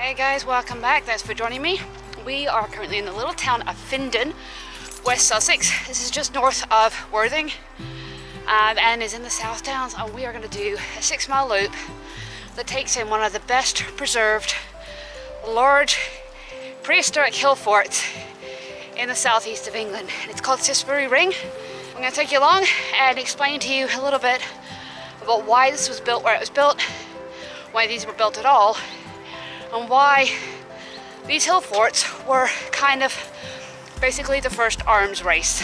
Hey guys, welcome back. Thanks for joining me. We are currently in the little town of Findon, West Sussex. This is just north of Worthing and is in the South Downs, and we are going to do a 6-mile loop that takes in one of the best preserved large prehistoric hill forts in the southeast of England. And it's called Cissbury Ring. I'm going to take you along and explain to you a little bit about why this was built where it was built, why these were built at all, and why these hill forts were kind of basically the first arms race.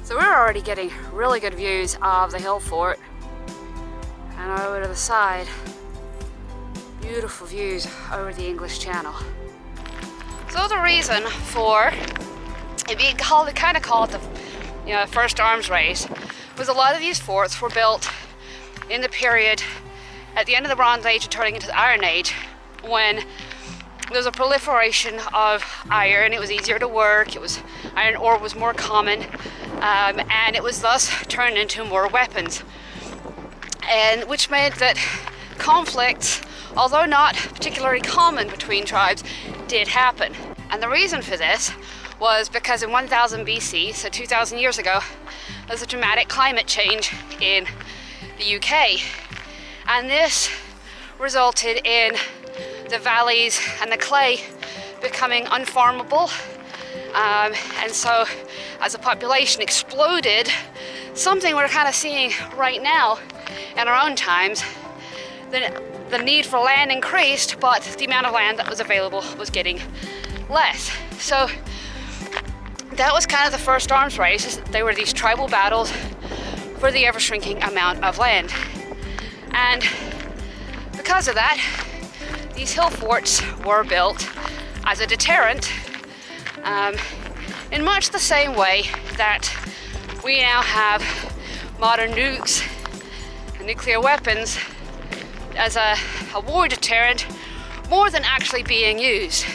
So we're already getting really good views of the hill fort, and over to the side, beautiful views over the English Channel. So the reason for it being called the first arms race was a lot of these forts were built in the period at the end of the Bronze Age and turning into the Iron Age, when there was a proliferation of iron. It was easier to work, iron ore was more common, and it was thus turned into more weapons, and which meant that conflicts, although not particularly common between tribes, did happen. And the reason for this was because in 1000 BC, so 2,000 years ago, there was a dramatic climate change in the UK. And this resulted in the valleys and the clay becoming unfarmable. And so as the population exploded, something we're kind of seeing right now in our own times, the need for land increased, but the amount of land that was available was getting less. So that was kind of the first arms race. They were these tribal battles for the ever-shrinking amount of land. And because of that, these hill forts were built as a deterrent, in much the same way that we now have modern nukes and nuclear weapons as a war deterrent, more than actually being used.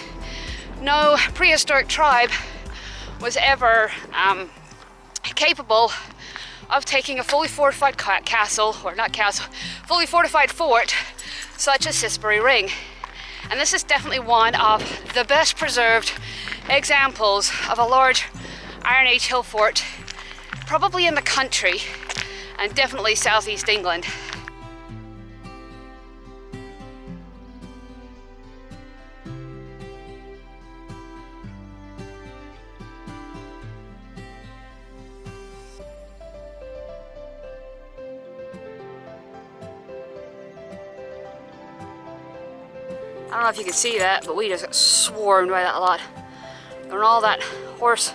No prehistoric tribe was ever capable of taking a fully fortified fully fortified fort such as Cissbury Ring. And this is definitely one of the best preserved examples of a large Iron Age hill fort, probably in the country, and definitely southeast England. I don't know if you can see that, but we just got swarmed by that lot. And all that horse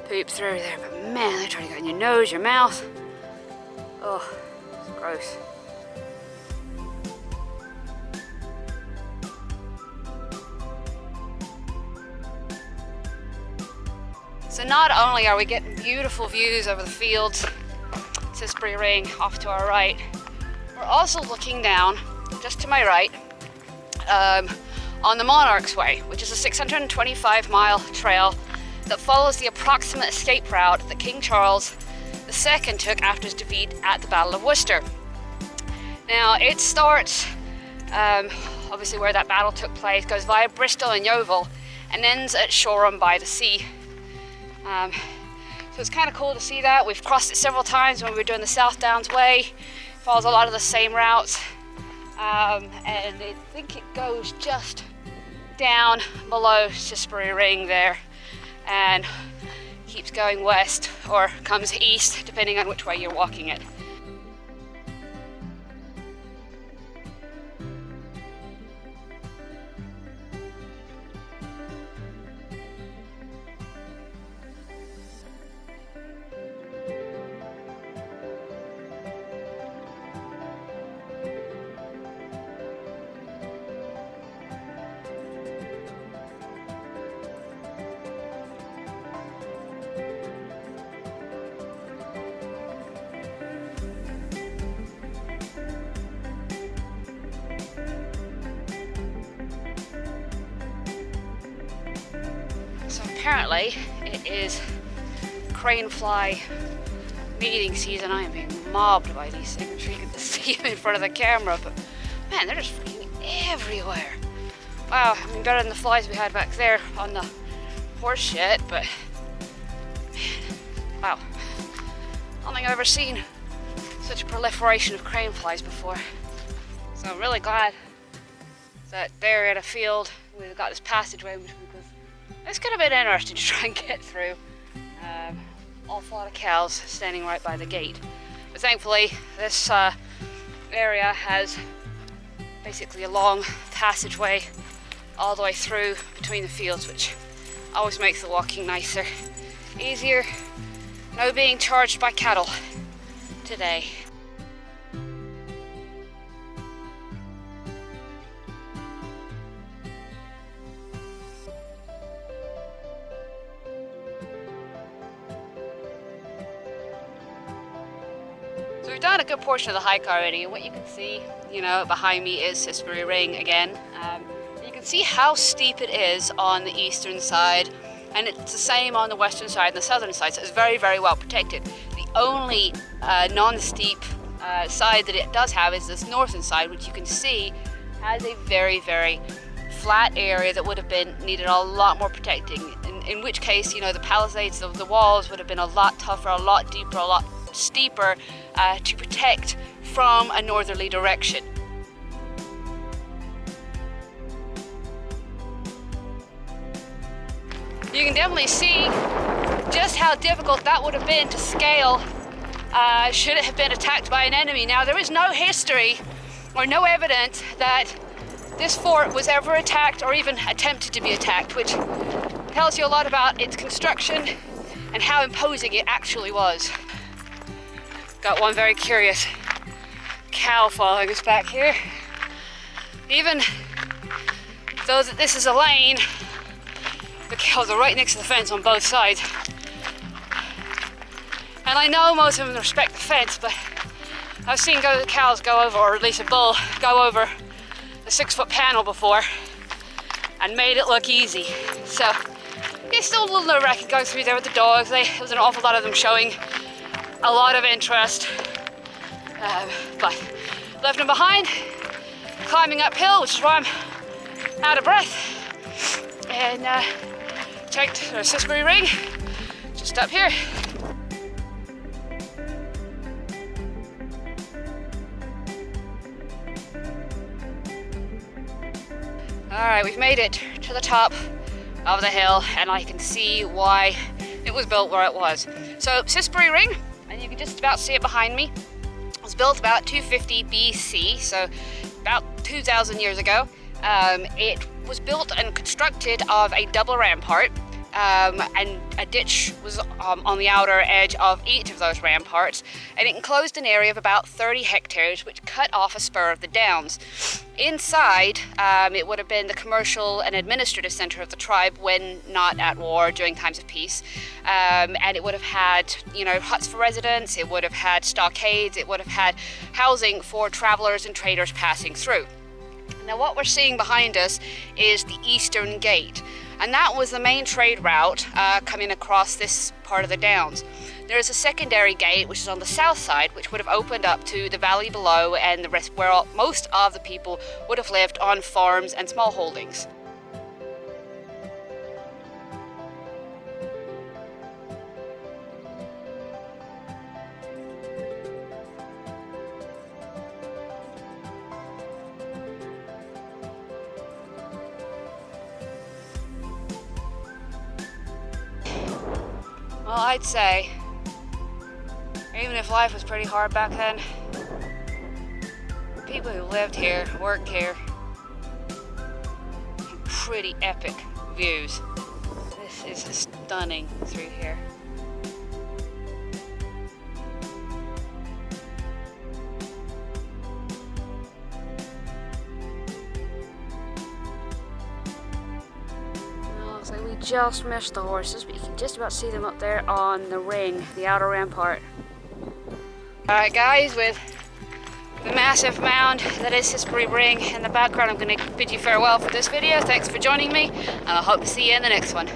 poop through there, but man, they're trying to go in your nose, your mouth. Oh, it's gross. So not only are we getting beautiful views over the fields, Cissbury Ring off to our right, we're also looking down, just to my right, on the Monarch's Way, which is a 625-mile trail that follows the approximate escape route that King Charles II took after his defeat at the Battle of Worcester. Now, it starts, obviously where that battle took place, goes via Bristol and Yeovil, and ends at Shoreham by the sea. So it's kind of cool to see that. We've crossed it several times when we were doing the South Downs Way. It follows a lot of the same routes. And I think it goes just down below Cissbury Ring there and keeps going west or comes east, depending on which way you're walking it. apparently it is crane fly mating season. I am being mobbed by these things. I'm sure you can see them in front of the camera, but man, they're just freaking everywhere. Wow, I mean, better than the flies we had back there on the horse shit, but man, wow. I don't think I've ever seen such a proliferation of crane flies before. So I'm really glad that there in a field we've got this passageway, because this could have been interesting to try and get through. Awful lot of cows standing right by the gate. But thankfully this area has basically a long passageway all the way through between the fields, which always makes the walking nicer, easier. No being charged by cattle today. So we've done a good portion of the hike already, and what you can see, you know, behind me is Cissbury Ring again. You can see how steep it is on the eastern side, and it's the same on the western side and the southern side, so it's very, very well protected. The only non-steep side that it does have is this northern side, which you can see has a very, very flat area that would have been needed a lot more protecting, in which case, you know, the palisades, the walls would have been a lot tougher, a lot deeper, a lot steeper to protect from a northerly direction. You can definitely see just how difficult that would have been to scale should it have been attacked by an enemy. Now, there is no history or no evidence that this fort was ever attacked or even attempted to be attacked, which tells you a lot about its construction and how imposing it actually was. Got one very curious cow following us back here. Even though that this is a lane, the cows are right next to the fence on both sides. And I know most of them respect the fence, but I've seen cows go over, or at least a bull, go over the 6-foot panel before and made it look easy. So it's still a little nerve-wracking going through there with the dogs. There was an awful lot of them showing a lot of interest, but left them behind, climbing uphill, which is why I'm out of breath, and checked the Cissbury Ring just up here. Alright, we've made it to the top of the hill, and I can see why it was built where it was. So Cissbury Ring, and you can just about see it behind me, was built about 250 BC, so about 2,000 years ago. It was built and constructed of a double rampart, and a ditch was on the outer edge of each of those ramparts, and it enclosed an area of about 30 hectares, which cut off a spur of the downs. Inside, it would have been the commercial and administrative center of the tribe when not at war, during times of peace. And it would have had, you know, huts for residents, it would have had stockades, it would have had housing for travelers and traders passing through. Now what we're seeing behind us is the Eastern Gate, and that was the main trade route coming across this part of the Downs. There is a secondary gate which is on the south side, which would have opened up to the valley below and the rest, where most of the people would have lived on farms and small holdings. Well, I'd say, even if life was pretty hard back then, people who lived here, worked here, had pretty epic views. This is stunning through here. We just missed the horses, but you can just about see them up there on the ring, the outer rampart. Alright guys, with the massive mound that is Cissbury Ring in the background, I'm going to bid you farewell for this video. Thanks for joining me, and I hope to see you in the next one.